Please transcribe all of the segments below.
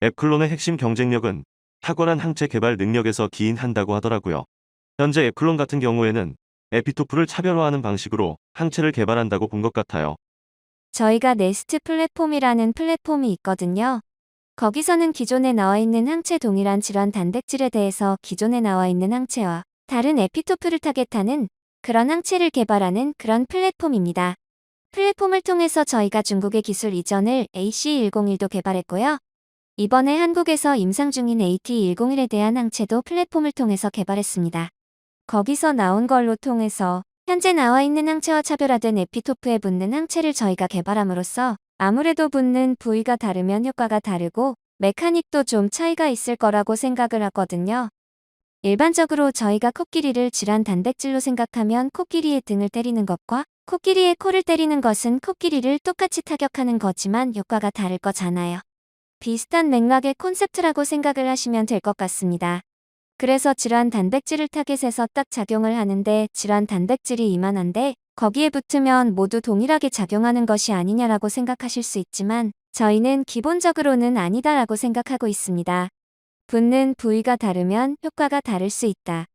앱클론의 핵심 경쟁력은 탁월한 항체 개발 능력에서 기인한다고 하더라고요. 현재 앱클론 같은 경우에는 에피토프를 차별화하는 방식으로 항체를 개발한다고 본 것 같아요. 저희가 네스트 플랫폼이라는 플랫폼이 있거든요. 거기서는 기존에 나와 있는 항체 동일한 질환 단백질에 대해서 기존에 나와 있는 항체와 다른 에피토프를 타겟하는 그런 항체를 개발하는 그런 플랫폼입니다. 플랫폼을 통해서 저희가 중국의 기술 이전을 AC101도 개발했고요. 이번에 한국에서 임상 중인 AT101에 대한 항체도 플랫폼을 통해서 개발했습니다. 거기서 나온 걸로 통해서 현재 나와 있는 항체와 차별화된 에피토프에 붙는 항체를 저희가 개발함으로써 아무래도 붙는 부위가 다르면 효과가 다르고 메카닉도 좀 차이가 있을 거라고 생각을 하거든요. 일반적으로 저희가 코끼리를 질환 단백질로 생각하면 코끼리의 등을 때리는 것과 코끼리의 코를 때리는 것은 코끼리를 똑같이 타격하는 거지만 효과가 다를 거잖아요. 비슷한 맥락의 콘셉트라고 생각을 하시면 될 것 같습니다. 그래서 질환 단백질을 타겟해서 딱 작용을 하는데 질환 단백질이 이만한데 거기에 붙으면 모두 동일하게 작용하는 것이 아니냐라고 생각하실 수 있지만 저희는 기본적으로는 아니다라고 생각하고 있습니다. 붙는 부위가 다르면 효과가 다를 수 있다.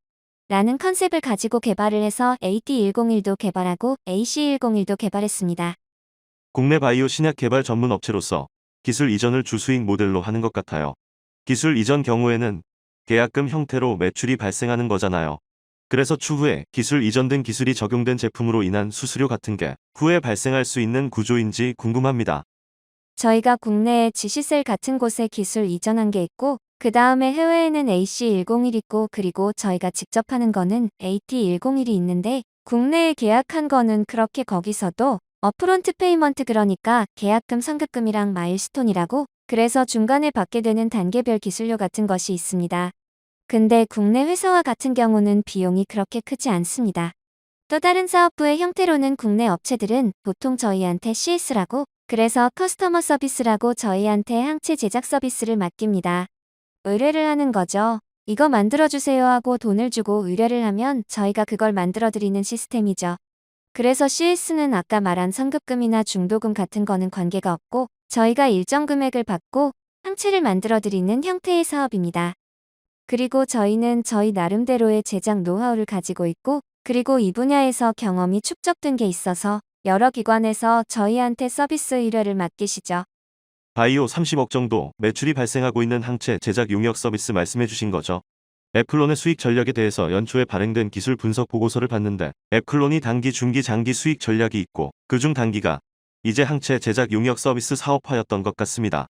라는 컨셉을 가지고 개발을 해서 AT101도 개발하고 AC101도 개발했습니다. 국내 바이오 신약 개발 전문 업체로서 기술 이전을 주수익 모델로 하는 것 같아요. 기술 이전 경우에는 계약금 형태로 매출이 발생하는 거잖아요. 그래서 추후에 기술 이전된 기술이 적용된 제품으로 인한 수수료 같은 게 후에 발생할 수 있는 구조인지 궁금합니다. 저희가 국내에 지시셀 같은 곳에 기술 이전한 게 있고 그 다음에 해외에는 AC101 있고 그리고 저희가 직접 하는 거는 AT101이 있는데 국내에 계약한 거는 그렇게 거기서도 업프론트 페이먼트 그러니까 계약금 선급금이랑 마일스톤이라고 그래서 중간에 받게 되는 단계별 기술료 같은 것이 있습니다. 근데 국내 회사와 같은 경우는 비용이 그렇게 크지 않습니다. 또 다른 사업부의 형태로는 국내 업체들은 보통 저희한테 CS라고 그래서 커스터머 서비스라고 저희한테 항체 제작 서비스를 맡깁니다. 의뢰를 하는 거죠. 이거 만들어주세요 하고 돈을 주고 의뢰를 하면 저희가 그걸 만들어드리는 시스템이죠. 그래서 CS는 아까 말한 선급금이나 중도금 같은 거는 관계가 없고 저희가 일정 금액을 받고 항체를 만들어드리는 형태의 사업입니다. 그리고 저희는 저희 나름대로의 제작 노하우를 가지고 있고 그리고 이 분야에서 경험이 축적된 게 있어서 여러 기관에서 저희한테 서비스 의뢰를 맡기시죠. 바이오 30억 정도 매출이 발생하고 있는 항체 제작 용역 서비스 말씀해 주신 거죠. 앱클론의 수익 전략에 대해서 연초에 발행된 기술 분석 보고서를 봤는데 앱클론이 단기, 중기, 장기 수익 전략이 있고 그중 단기가 이제 항체 제작 용역 서비스 사업화였던 것 같습니다.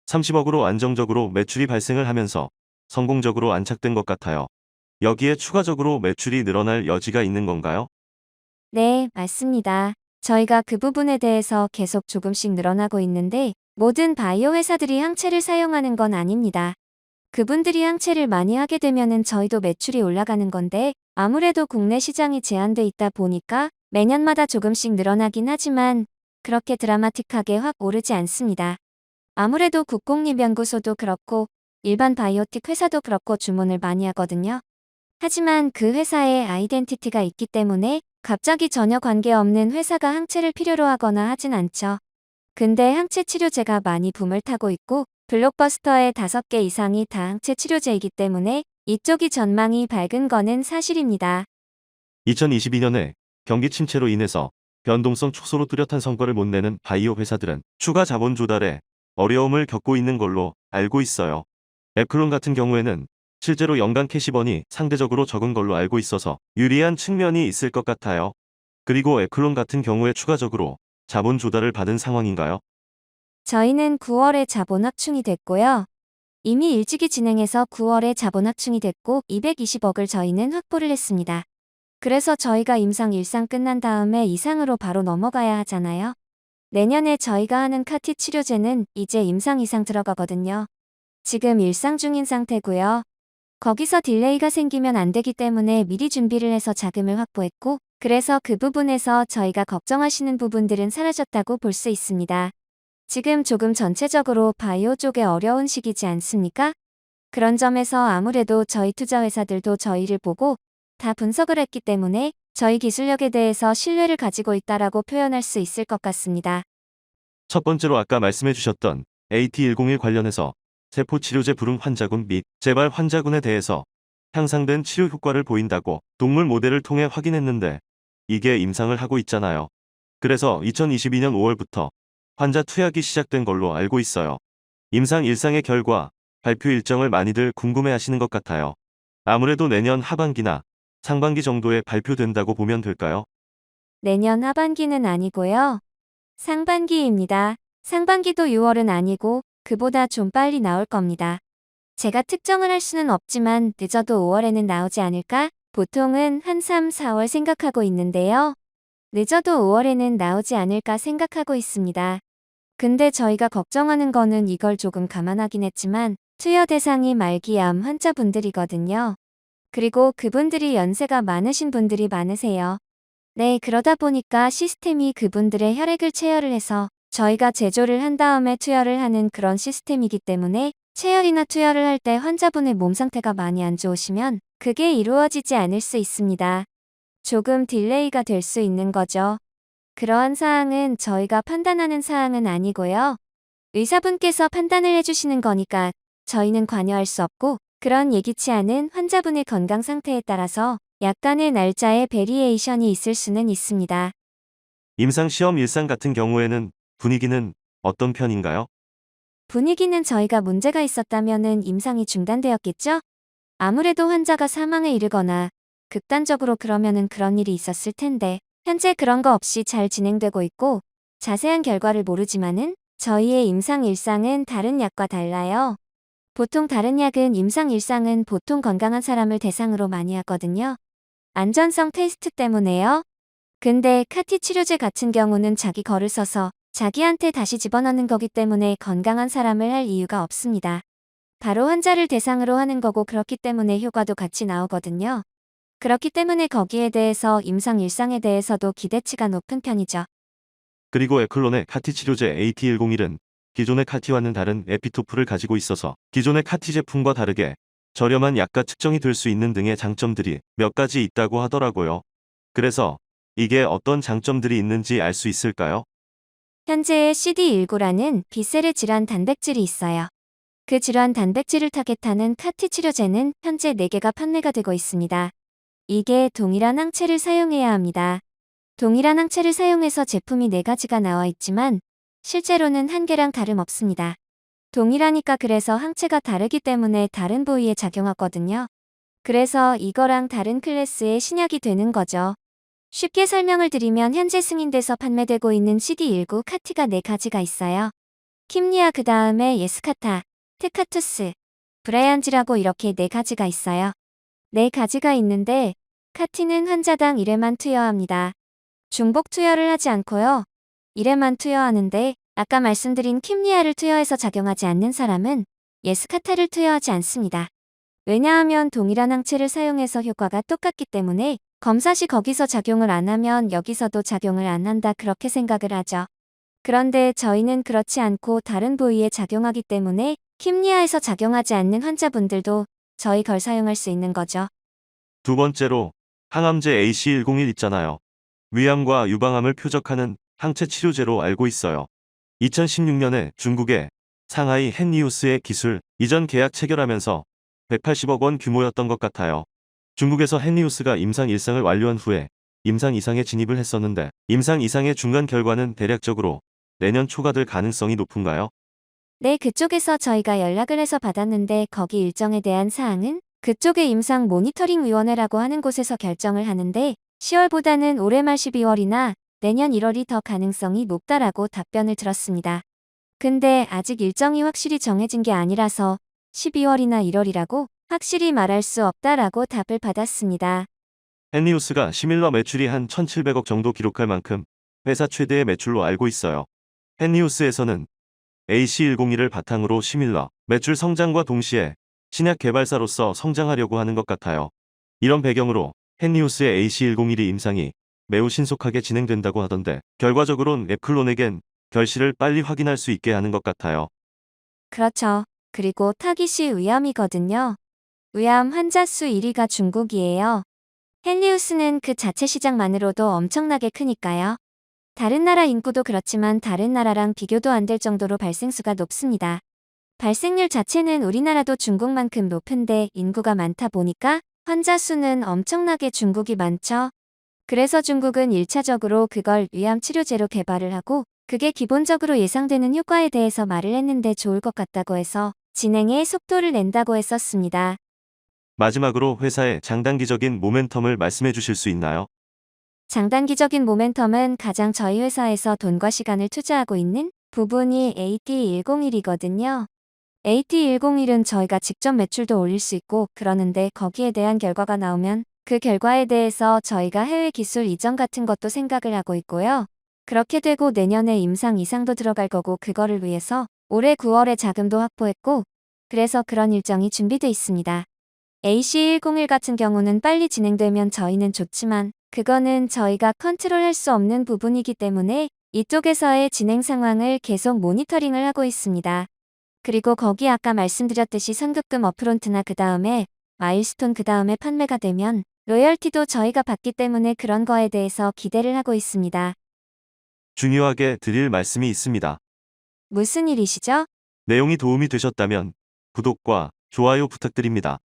30억으로 안정적으로 매출이 발생을 하면서 성공적으로 안착된 것 같아요. 여기에 추가적으로 매출이 늘어날 여지가 있는 건가요? 네, 맞습니다. 저희가 그 부분에 대해서 계속 조금씩 늘어나고 있는데 모든 바이오 회사들이 항체를 사용하는 건 아닙니다. 그분들이 항체를 많이 하게 되면은 저희도 매출이 올라가는 건데 아무래도 국내 시장이 제한돼 있다 보니까 매년마다 조금씩 늘어나긴 하지만 그렇게 드라마틱하게 확 오르지 않습니다. 아무래도 국공립연구소도 그렇고 일반 바이오틱 회사도 그렇고 주문을 많이 하거든요. 하지만 그 회사의 아이덴티티가 있기 때문에 갑자기 전혀 관계없는 회사가 항체를 필요로 하거나 하진 않죠. 근데 항체 치료제가 많이 붐을 타고 있고 블록버스터의 5개 이상이 다 항체 치료제이기 때문에 이쪽이 전망이 밝은 거는 사실입니다. 2022년에 경기 침체로 인해서 변동성 축소로 뚜렷한 성과를 못 내는 바이오 회사들은 추가 자본 조달에 어려움을 겪고 있는 걸로 알고 있어요. 앱클론 같은 경우에는 실제로 연간 캐시번이 상대적으로 적은 걸로 알고 있어서 유리한 측면이 있을 것 같아요. 그리고 앱클론 같은 경우에 추가적으로 자본 조달을 받은 상황인가요? 저희는 9월에 자본 확충이 됐고요. 이미 일찍이 진행해서 9월에 자본 확충이 됐고 220억을 저희는 확보를 했습니다. 그래서 저희가 임상 1상 끝난 다음에 2상으로 바로 넘어가야 하잖아요. 내년에 저희가 하는 카티 치료제는 이제 임상 2상 들어가거든요. 지금 1상 중인 상태고요. 거기서 딜레이가 생기면 안 되기 때문에 미리 준비를 해서 자금을 확보했고 그래서 그 부분에서 저희가 걱정하시는 부분들은 사라졌다고 볼 수 있습니다. 지금 조금 전체적으로 바이오 쪽에 어려운 시기지 않습니까? 그런 점에서 아무래도 저희 투자 회사들도 저희를 보고 다 분석을 했기 때문에 저희 기술력에 대해서 신뢰를 가지고 있다라고 표현할 수 있을 것 같습니다. 첫 번째로 아까 말씀해 주셨던 AT101 관련해서 세포치료제 불응 환자군 및 재발 환자군에 대해서 향상된 치료 효과를 보인다고 동물 모델을 통해 확인했는데 이게 임상을 하고 있잖아요. 그래서 2022년 5월부터 환자 투약이 시작된 걸로 알고 있어요. 임상 일상의 결과, 발표 일정을 많이들 궁금해하시는 것 같아요. 아무래도 내년 하반기나 상반기 정도에 발표된다고 보면 될까요? 내년 하반기는 아니고요. 상반기입니다. 상반기도 6월은 아니고 그보다 좀 빨리 나올 겁니다. 제가 특정을 할 수는 없지만 늦어도 5월에는 나오지 않을까? 보통은 한 3, 4월 생각하고 있는데요. 늦어도 5월에는 나오지 않을까 생각하고 있습니다. 근데 저희가 걱정하는 거는 이걸 조금 감안하긴 했지만 투여 대상이 말기암 환자분들이거든요. 그리고 그분들이 연세가 많으신 분들이 많으세요. 네, 그러다 보니까 시스템이 그분들의 혈액을 체열을 해서 저희가 제조를 한 다음에 투여를 하는 그런 시스템이기 때문에 체열이나 투여를 할 때 환자분의 몸 상태가 많이 안 좋으시면 그게 이루어지지 않을 수 있습니다. 조금 딜레이가 될 수 있는 거죠. 그러한 사항은 저희가 판단하는 사항은 아니고요. 의사분께서 판단을 해주시는 거니까 저희는 관여할 수 없고 그런 예기치 않은 환자분의 건강 상태에 따라서 약간의 날짜의 베리에이션이 있을 수는 있습니다. 임상시험 일상 같은 경우에는 분위기는 어떤 편인가요? 분위기는 저희가 문제가 있었다면은 임상이 중단되었겠죠? 아무래도 환자가 사망에 이르거나 극단적으로 그러면은 그런 일이 있었을 텐데 현재 그런 거 없이 잘 진행되고 있고 자세한 결과를 모르지만은 저희의 임상 일상은 다른 약과 달라요. 보통 다른 약은 임상 일상은 보통 건강한 사람을 대상으로 많이 하거든요. 안전성 테스트 때문에요. 근데 카티 치료제 같은 경우는 자기 거를 써서 자기한테 다시 집어넣는 거기 때문에 건강한 사람을 할 이유가 없습니다. 바로 환자를 대상으로 하는 거고 그렇기 때문에 효과도 같이 나오거든요. 그렇기 때문에 거기에 대해서 임상 일상에 대해서도 기대치가 높은 편이죠. 그리고 에클론의 카티 치료제 AT101은 기존의 카티와는 다른 에피토프를 가지고 있어서 기존의 카티 제품과 다르게 저렴한 약가 측정이 될 수 있는 등의 장점들이 몇 가지 있다고 하더라고요. 그래서 이게 어떤 장점들이 있는지 알 수 있을까요? 현재의 CD19라는 비세르 질환 단백질이 있어요. 그 질환 단백질을 타겟하는 카티 치료제는 현재 4개가 판매가 되고 있습니다. 이게 동일한 항체를 사용해야 합니다. 동일한 항체를 사용해서 제품이 4가지가 나와 있지만 실제로는 한 개랑 다름없습니다. 동일하니까 그래서 항체가 다르기 때문에 다른 부위에 작용하거든요. 그래서 이거랑 다른 클래스의 신약이 되는 거죠. 쉽게 설명을 드리면 현재 승인돼서 판매되고 있는 CD19 카티가 4가지가 있어요. 킴리아 그 다음에 예스카타, 테카투스, 브라이안지라고 이렇게 4가지가 있어요. 4가지가 있는데 카티는 환자당 1회만 투여합니다. 중복 투여를 하지 않고요. 1회만 투여하는데 아까 말씀드린 킴리아를 투여해서 작용하지 않는 사람은 예스카타를 투여하지 않습니다. 왜냐하면 동일한 항체를 사용해서 효과가 똑같기 때문에 검사 시 거기서 작용을 안 하면 여기서도 작용을 안 한다 그렇게 생각을 하죠. 그런데 저희는 그렇지 않고 다른 부위에 작용하기 때문에 킴리아에서 작용하지 않는 환자분들도 저희 걸 사용할 수 있는 거죠. 두 번째로 항암제 AC101 있잖아요. 위암과 유방암을 표적하는 항체 치료제로 알고 있어요. 2016년에 중국의 상하이 헨리우스의 기술 이전 계약 체결하면서 180억 원 규모였던 것 같아요. 중국에서 헨리우스가 임상 일상을 완료한 후에 임상 2상에 진입을 했었는데 임상 2상의 중간 결과는 대략적으로 내년 초가 될 가능성이 높은가요? 네, 그쪽에서 저희가 연락을 해서 받았는데 거기 일정에 대한 사항은 그쪽의 임상 모니터링 위원회라고 하는 곳에서 결정을 하는데 10월보다는 올해 말 12월이나 내년 1월이 더 가능성이 높다라고 답변을 들었습니다. 근데 아직 일정이 확실히 정해진 게 아니라서 12월이나 1월이라고 확실히 말할 수 없다라고 답을 받았습니다. 헨리우스가 시밀러 매출이 한 1,700억 정도 기록할 만큼 회사 최대의 매출로 알고 있어요. 헨리우스에서는 AC101을 바탕으로 시밀러 매출 성장과 동시에 신약 개발사로서 성장하려고 하는 것 같아요. 이런 배경으로 헨리우스의 AC101이 임상이 매우 신속하게 진행된다고 하던데 결과적으로는 에클론에겐 결실을 빨리 확인할 수 있게 하는 것 같아요. 그렇죠. 그리고 타깃이 위암이거든요. 위암 환자 수 1위가 중국이에요. 헨리우스는 그 자체 시장만으로도 엄청나게 크니까요. 다른 나라 인구도 그렇지만 다른 나라랑 비교도 안 될 정도로 발생수가 높습니다. 발생률 자체는 우리나라도 중국만큼 높은데 인구가 많다 보니까 환자 수는 엄청나게 중국이 많죠. 그래서 중국은 1차적으로 그걸 위암 치료제로 개발을 하고 그게 기본적으로 예상되는 효과에 대해서 말을 했는데 좋을 것 같다고 해서 진행에 속도를 낸다고 했었습니다. 마지막으로 회사의 장단기적인 모멘텀을 말씀해 주실 수 있나요? 장단기적인 모멘텀은 가장 저희 회사에서 돈과 시간을 투자하고 있는 부분이 AT101이거든요. AT101은 저희가 직접 매출도 올릴 수 있고 그러는데 거기에 대한 결과가 나오면 그 결과에 대해서 저희가 해외 기술 이전 같은 것도 생각을 하고 있고요. 그렇게 되고 내년에 임상 이상도 들어갈 거고 그거를 위해서 올해 9월에 자금도 확보했고 그래서 그런 일정이 준비돼 있습니다. AC101 같은 경우는 빨리 진행되면 저희는 좋지만 그거는 저희가 컨트롤할 수 없는 부분이기 때문에 이쪽에서의 진행 상황을 계속 모니터링을 하고 있습니다. 그리고 거기 아까 말씀드렸듯이 선급금 업프론트나 그 다음에 마일스톤 그 다음에 판매가 되면 로열티도 저희가 받기 때문에 그런 거에 대해서 기대를 하고 있습니다. 중요하게 드릴 말씀이 있습니다. 무슨 일이시죠? 내용이 도움이 되셨다면 구독과 좋아요 부탁드립니다.